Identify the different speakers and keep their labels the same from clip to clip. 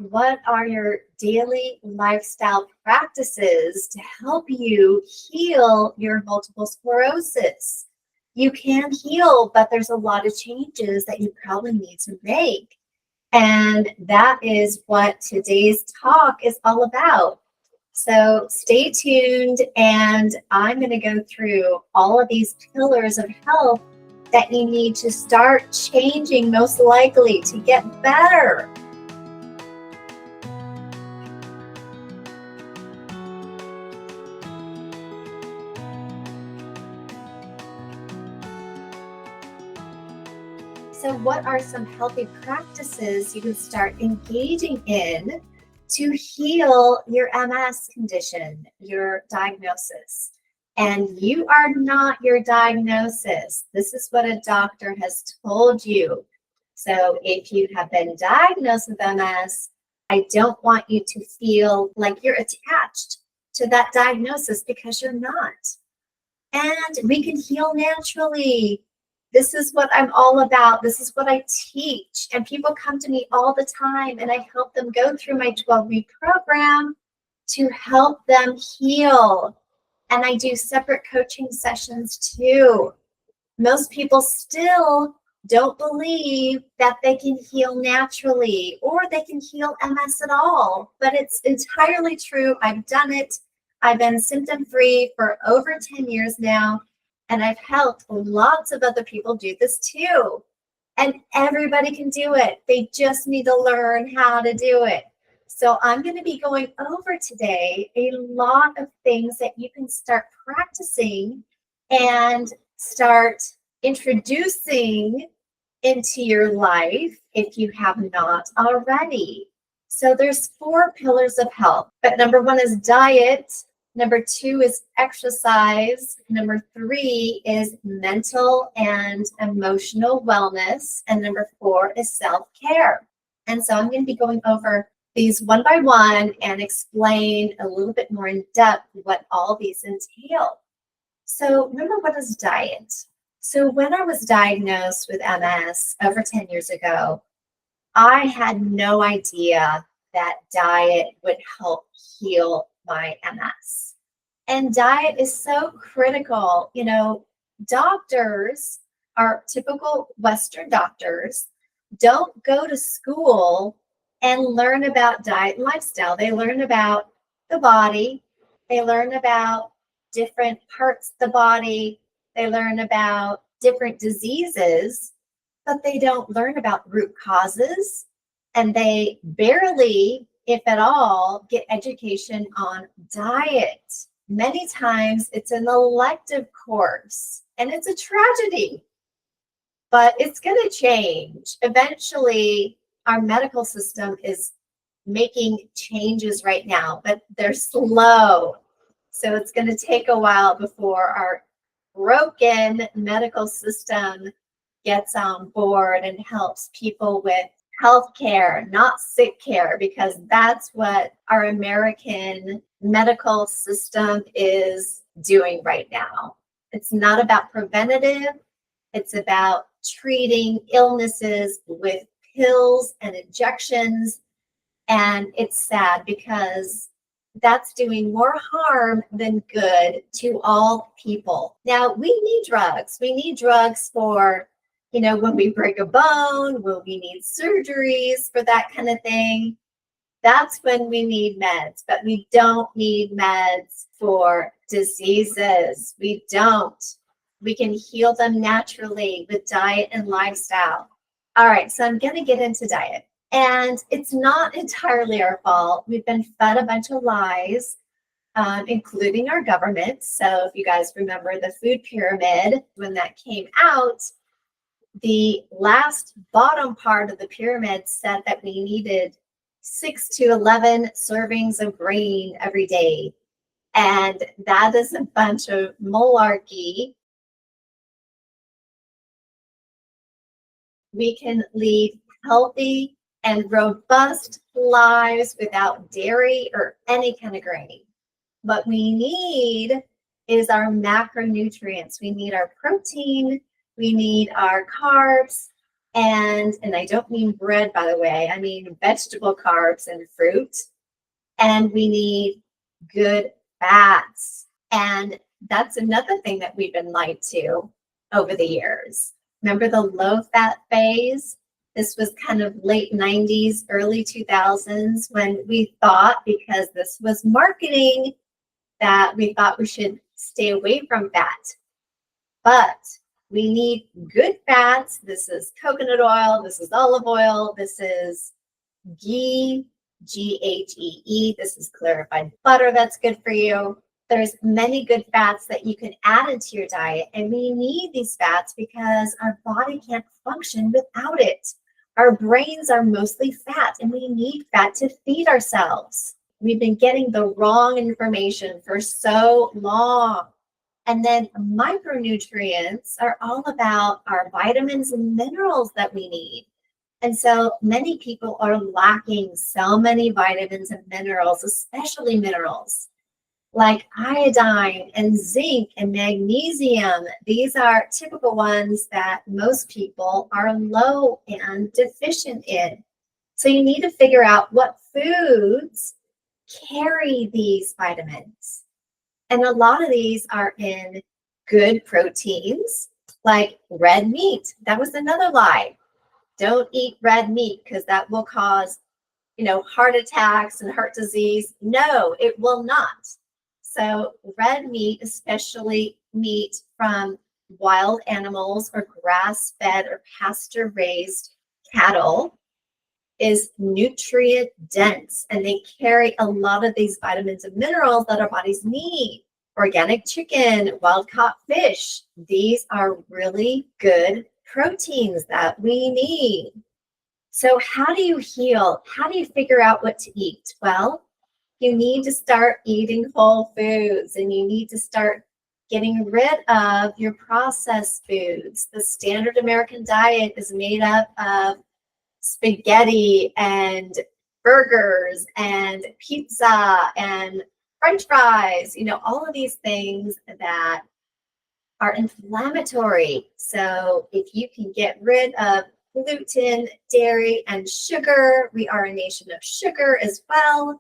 Speaker 1: what are your daily lifestyle practices to help you heal your multiple sclerosis? You can heal, but there's a lot of changes that you probably need to make. And that is what today's talk is all about. So stay tuned, and I'm going to go through all of these pillars of health that you need to start changing, most likely to get better. So what are some healthy practices you can start engaging in to heal your MS condition, your diagnosis? And you are not your diagnosis. This is what a doctor has told you. So if you have been diagnosed with MS, I don't want you to feel like you're attached to that diagnosis, because you're not. And we can heal naturally. This is what I'm all about. This is what I teach. And people come to me all the time, and I help them go through my 12-week program to help them heal. And I do separate coaching sessions too. Most people still don't believe that they can heal naturally or they can heal MS at all. But it's entirely true. I've done it. I've been symptom-free for over 10 years now. And I've helped lots of other people do this too. And everybody can do it. They just need to learn how to do it. So I'm going to be going over today a lot of things that you can start practicing and start introducing into your life if you have not already. So there's 4 pillars of health. But number 1 is diet. Number 2 is exercise. Number 3 is mental and emotional wellness. And number 4 is self-care. And so I'm going to be going over these one by one and explain a little bit more in depth what all these entail. So number 1 is diet. So when I was diagnosed with MS over 10 years ago, I had no idea that diet would help heal my MS. And diet is so critical. You know, doctors, our typical Western doctors, don't go to school and learn about diet and lifestyle. They learn about the body. They learn about different parts of the body. They learn about different diseases, but they don't learn about root causes. And they barely, if at all, get education on diet. Many times it's an elective course, and it's a tragedy, but it's going to change. Eventually, our medical system is making changes right now, but they're slow. So it's going to take a while before our broken medical system gets on board and helps people with health care, not sick care, because that's what our American medical system is doing right now. It's not about preventative. It's about treating illnesses with pills and injections. And it's sad because that's doing more harm than good to all people. Now, we need drugs. We need drugs for, when we break a bone, when we need surgeries for that kind of thing. That's when we need meds, but we don't need meds for diseases. We don't. We can heal them naturally with diet and lifestyle. All right, so I'm going to get into diet. And it's not entirely our fault. We've been fed a bunch of lies, including our government. So if you guys remember the food pyramid, when that came out, the last bottom part of the pyramid said that we needed 6 to 11 servings of grain every day. And that is a bunch of malarkey. We can lead healthy and robust lives without dairy or any kind of grain. What we need is our macronutrients. We need our protein. We need our carbs. And I don't mean bread, by the way, I mean vegetable carbs and fruit. And we need good fats. And that's another thing that we've been lied to over the years. Remember the low fat phase? This was kind of late 90s, early 2000s, when we thought, because this was marketing, that we thought we should stay away from fat. But we need good fats. This is coconut oil, this is olive oil, this is ghee, Ghee. This is clarified butter that's good for you. There's many good fats that you can add into your diet, and we need these fats because our body can't function without it. Our brains are mostly fat, and we need fat to feed ourselves. We've been getting the wrong information for so long. And then micronutrients are all about our vitamins and minerals that we need. And so many people are lacking so many vitamins and minerals, especially minerals like iodine and zinc and magnesium. These are typical ones that most people are low and deficient in. So you need to figure out what foods carry these vitamins. And a lot of these are in good proteins, like red meat. That was another lie. Don't eat red meat because that will cause, heart attacks and heart disease. No, it will not. So red meat, especially meat from wild animals or grass-fed or pasture-raised cattle, is nutrient dense, and they carry a lot of these vitamins and minerals that our bodies need. Organic chicken, wild-caught fish, these are really good proteins that we need. So how do you heal? How do you figure out what to eat? Well, you need to start eating whole foods, and you need to start getting rid of your processed foods. The standard American diet is made up of spaghetti and burgers and pizza and French fries, all of these things that are inflammatory. So if you can get rid of gluten, dairy, and sugar, we are a nation of sugar as well.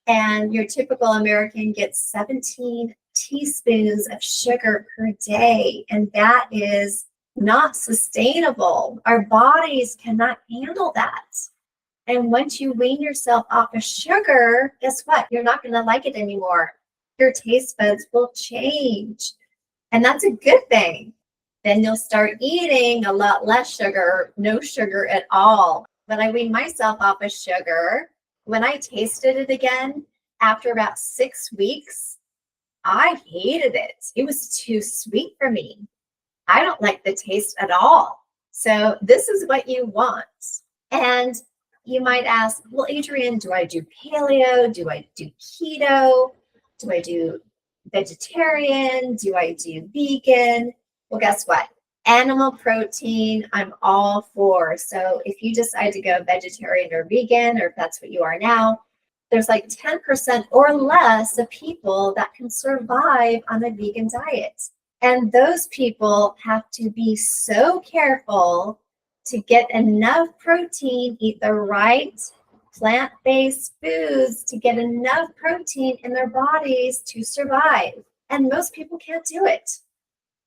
Speaker 1: And your typical American gets 17 teaspoons of sugar per day. And that is not sustainable. Our bodies cannot handle that. And once you wean yourself off of sugar, guess what? You're not going to like it anymore. Your taste buds will change. And that's a good thing. Then you'll start eating a lot less sugar, no sugar at all. When I weaned myself off of sugar, when I tasted it again, after about 6 weeks, I hated it. It was too sweet for me. I don't like the taste at all. So this is what you want. And you might ask, well, Adrienne, do I do paleo? Do I do keto? Do I do vegetarian? Do I do vegan? Well, guess what? Animal protein, I'm all for. So if you decide to go vegetarian or vegan, or if that's what you are now, there's like 10% or less of people that can survive on a vegan diet. And those people have to be so careful to get enough protein, eat the right plant-based foods to get enough protein in their bodies to survive. And most people can't do it.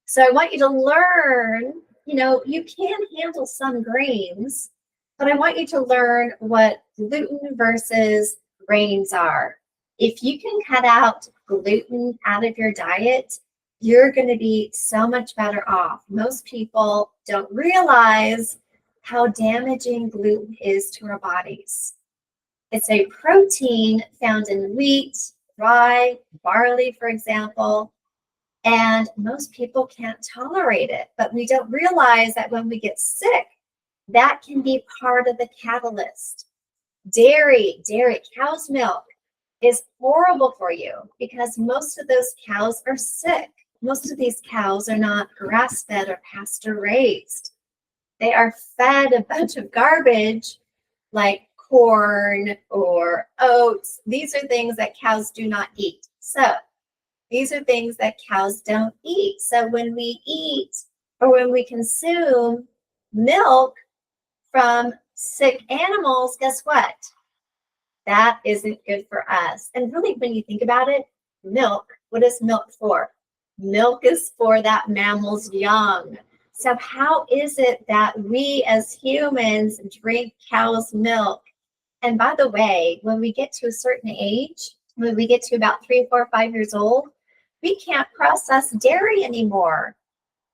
Speaker 1: So I want you to learn, you can handle some grains, but I want you to learn what gluten versus grains are. If you can cut out gluten out of your diet, you're going to be so much better off. Most people don't realize how damaging gluten is to our bodies. It's a protein found in wheat, rye, barley, for example, and most people can't tolerate it. But we don't realize that when we get sick, that can be part of the catalyst. Dairy, cow's milk is horrible for you because most of those cows are sick. Most of these cows are not grass-fed or pasture-raised. They are fed a bunch of garbage like corn or oats. These are things that cows do not eat. So these are things that cows don't eat. So when we eat or when we consume milk, from sick animals, guess what? That isn't good for us. And really, when you think about it, milk, what is milk for? Milk is for that mammal's young. So how is it that we as humans drink cow's milk? And by the way, when we get to a certain age, when we get to about 3, 4, 5 years old, we can't process dairy anymore.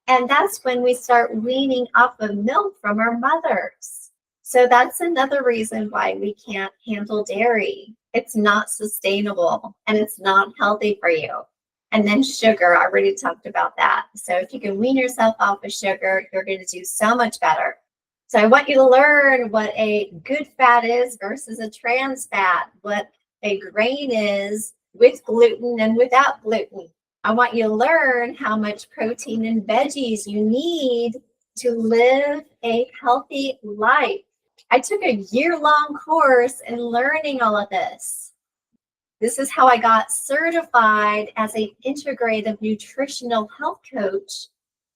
Speaker 1: And that's when we start weaning off of milk from our mothers. So that's another reason why we can't handle dairy. It's not sustainable and it's not healthy for you. And then sugar, I already talked about that. So if you can wean yourself off of sugar, you're going to do so much better. So I want you to learn what a good fat is versus a trans fat, what a grain is with gluten and without gluten. I want you to learn how much protein and veggies you need to live a healthy life. I took a year-long course in learning all of this. This is how I got certified as an integrative nutritional health coach.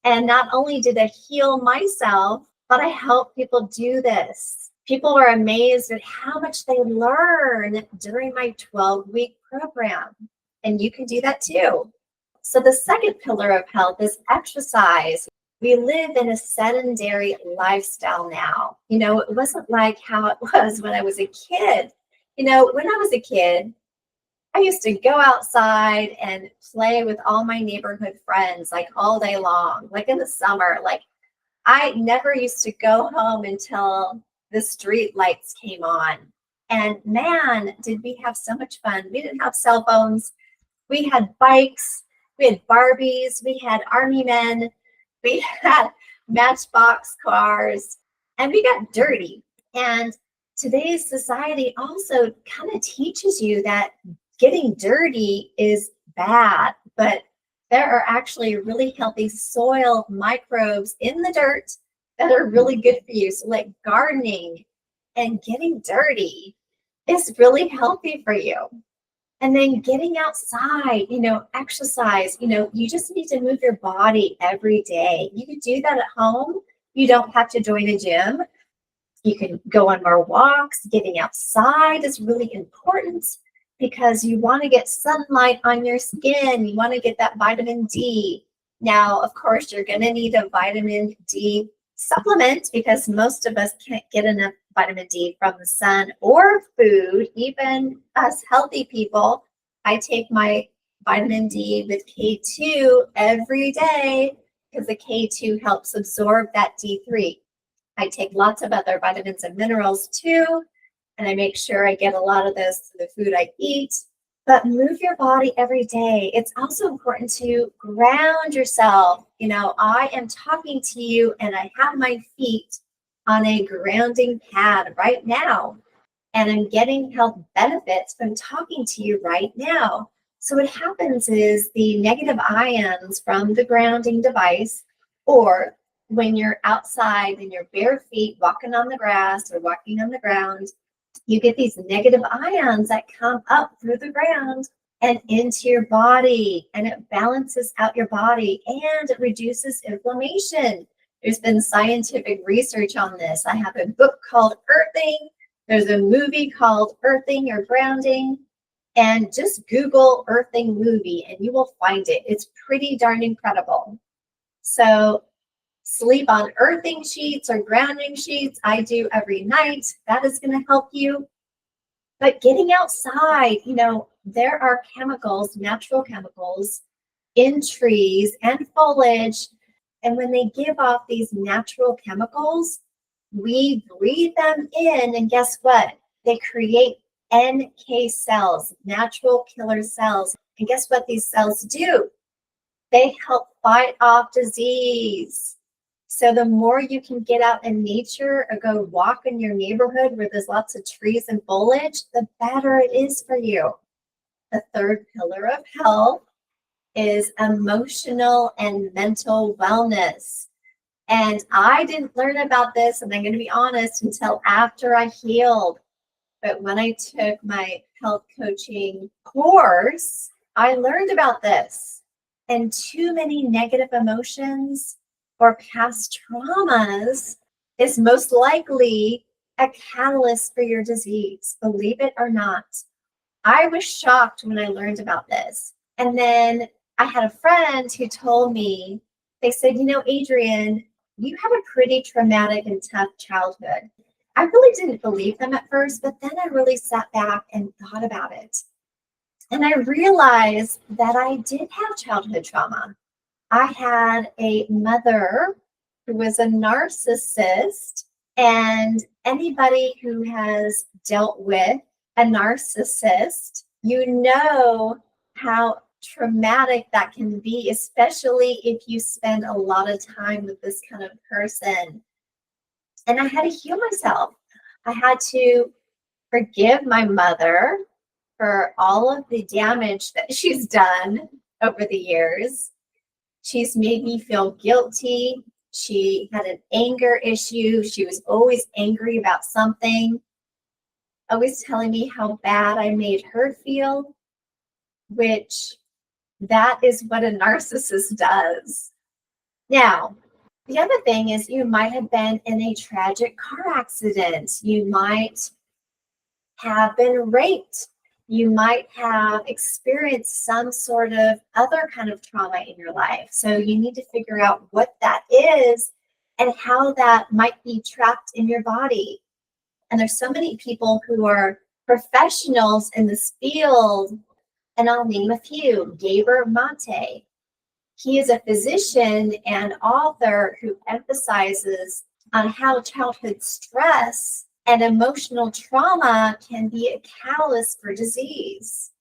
Speaker 1: And not only did I heal myself, but I help people do this. People are amazed at how much they learn during my 12-week program. And you can do that too. So the second pillar of health is exercise. We live in a sedentary lifestyle now. It wasn't like how it was when I was a kid. When I was a kid, I used to go outside and play with all my neighborhood friends, like all day long, like in the summer. Like I never used to go home until the street lights came on. And man, did we have so much fun. We didn't have cell phones. We had bikes. We had Barbies. We had army men. We had matchbox cars. And we got dirty. And today's society also kind of teaches you that getting dirty is bad, but there are actually really healthy soil microbes in the dirt that are really good for you. So like gardening and getting dirty is really healthy for you. And then getting outside, exercise, you just need to move your body every day. You can do that at home. You don't have to join a gym. You can go on more walks. Getting outside is really important because you want to get sunlight on your skin. You want to get that vitamin D. Now, of course, you're going to need a vitamin D supplement because most of us can't get enough vitamin D from the sun or food. Even us healthy people, I take my vitamin D with K2 every day because the K2 helps absorb that D3. I take lots of other vitamins and minerals too, and I make sure I get a lot of those through the food I eat. But move your body every day. It's also important to ground yourself. I am talking to you and I have my feet on a grounding pad right now. And I'm getting health benefits from talking to you right now. So what happens is the negative ions from the grounding device, or when you're outside in your bare feet walking on the grass or walking on the ground, you get these negative ions that come up through the ground and into your body, and it balances out your body and it reduces inflammation. There's been scientific research on this. I have a book called Earthing. There's a movie called Earthing or Grounding, and just Google Earthing movie and you will find it. It's pretty darn incredible. So sleep on earthing sheets or grounding sheets. I do every night. That is going to help you. But getting outside, there are chemicals, natural chemicals in trees and foliage. And when they give off these natural chemicals, we breathe them in. And guess what? They create NK cells, natural killer cells. And guess what these cells do? They help fight off disease. So the more you can get out in nature or go walk in your neighborhood where there's lots of trees and foliage, the better it is for you. The third pillar of health is emotional and mental wellness. And I didn't learn about this, and I'm going to be honest, until after I healed. But when I took my health coaching course, I learned about this. And too many negative emotions or past traumas is most likely a catalyst for your disease, believe it or not. I was shocked when I learned about this. And then I had a friend who told me, they said, Adrienne, you have a pretty traumatic and tough childhood. I really didn't believe them at first, but then I really sat back and thought about it. And I realized that I did have childhood trauma. I had a mother who was a narcissist, and anybody who has dealt with a narcissist, you know how traumatic that can be, especially if you spend a lot of time with this kind of person. And I had to heal myself. I had to forgive my mother for all of the damage that she's done over the years. She's made me feel guilty. She had an anger issue. She was always angry about something, always telling me how bad I made her feel, which that is what a narcissist does. Now, the other thing is you might have been in a tragic car accident. You might have been raped. You might have experienced some sort of other kind of trauma in your life. So you need to figure out what that is and how that might be trapped in your body. And there's so many people who are professionals in this field, and I'll name a few. Gabor Mate. He is a physician and author who emphasizes on how childhood stress and emotional trauma can be a catalyst for disease,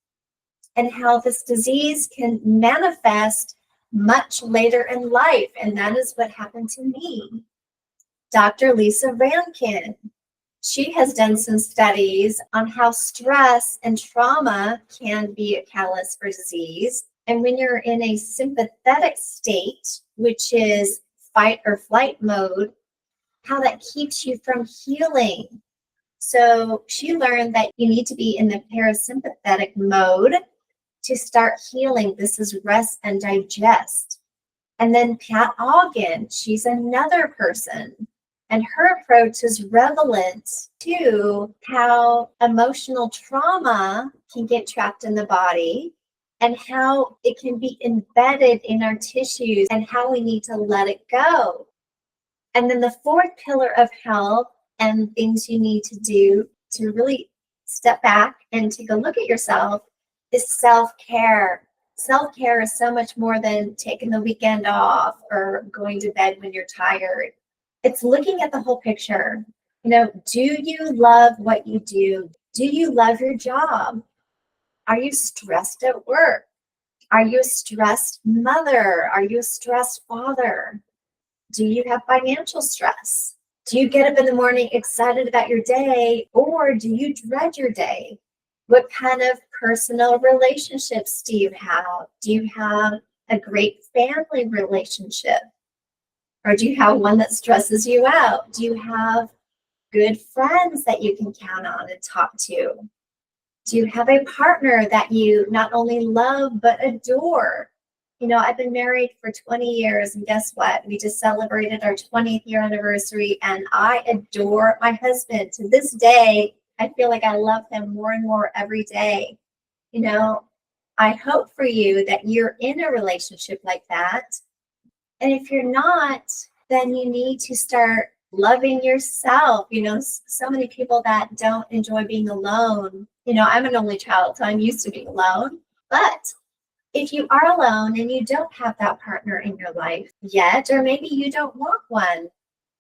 Speaker 1: and how this disease can manifest much later in life. And that is what happened to me. Dr. Lisa Rankin, she has done some studies on how stress and trauma can be a catalyst for disease. And when you're in a sympathetic state, which is fight or flight mode, how that keeps you from healing. So she learned that you need to be in the parasympathetic mode to start healing. This is rest and digest. And then Pat Augen, she's another person, and her approach is relevant to how emotional trauma can get trapped in the body and how it can be embedded in our tissues and how we need to let it go. And then the fourth pillar of health and things you need to do to really step back and take a look at yourself is self-care. Self-care is so much more than taking the weekend off or going to bed when you're tired. It's looking at the whole picture. Do you love what you do? Do you love your job? Are you stressed at work? Are you a stressed mother? Are you a stressed father? Do you have financial stress? Do you get up in the morning excited about your day, or do you dread your day? What kind of personal relationships do you have? Do you have a great family relationship? Or do you have one that stresses you out? Do you have good friends that you can count on and talk to? Do you have a partner that you not only love but adore? I've been married for 20 years, and guess what? We just celebrated our 20th year anniversary, and I adore my husband. To this day, I feel like I love him more and more every day. I hope for you that you're in a relationship like that. And if you're not, then you need to start loving yourself. So many people that don't enjoy being alone. I'm an only child, so I'm used to being alone. But if you are alone and you don't have that partner in your life yet, or maybe you don't want one,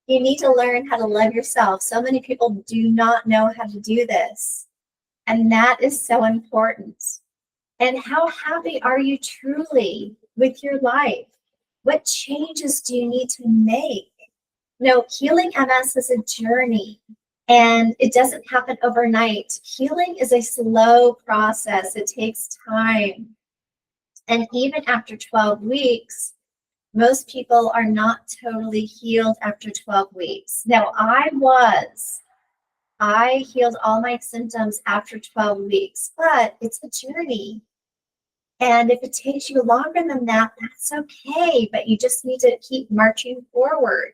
Speaker 1: you need to learn how to love yourself. So many people do not know how to do this. And that is so important. And how happy are you truly with your life? What changes do you need to make? Healing MS is a journey, and it doesn't happen overnight. Healing is a slow process. It takes time. And even after 12 weeks, most people are not totally healed after 12 weeks. Now, I healed all my symptoms after 12 weeks, but it's a journey. And if it takes you longer than that, that's okay, but you just need to keep marching forward.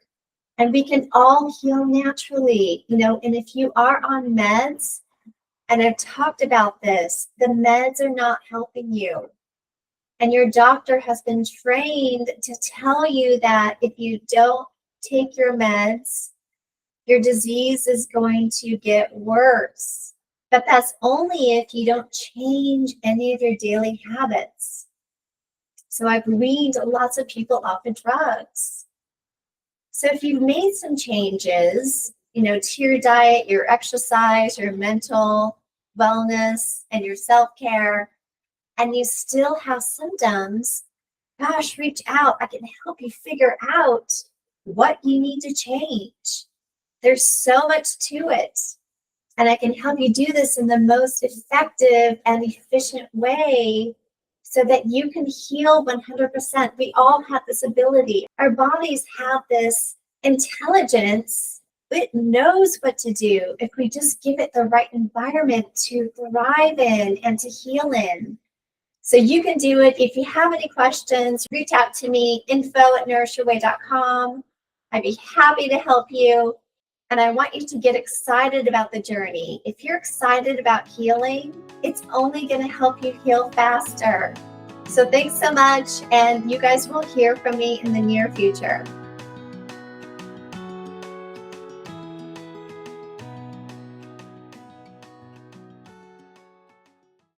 Speaker 1: And we can all heal naturally, and if you are on meds, and I've talked about this, the meds are not helping you. And your doctor has been trained to tell you that if you don't take your meds, your disease is going to get worse. But that's only if you don't change any of your daily habits. So I've weaned lots of people off of drugs. So if you've made some changes, to your diet, your exercise, your mental wellness, and your self-care, and you still have symptoms, gosh, reach out. I can help you figure out what you need to change. There's so much to it. And I can help you do this in the most effective and efficient way so that you can heal 100%. We all have this ability. Our bodies have this intelligence. It knows what to do if we just give it the right environment to thrive in and to heal in. So you can do it. If you have any questions, reach out to me, info@nourishyourway.com. I'd be happy to help you. And I want you to get excited about the journey. If you're excited about healing, it's only going to help you heal faster. So thanks so much. And you guys will hear from me in the near future.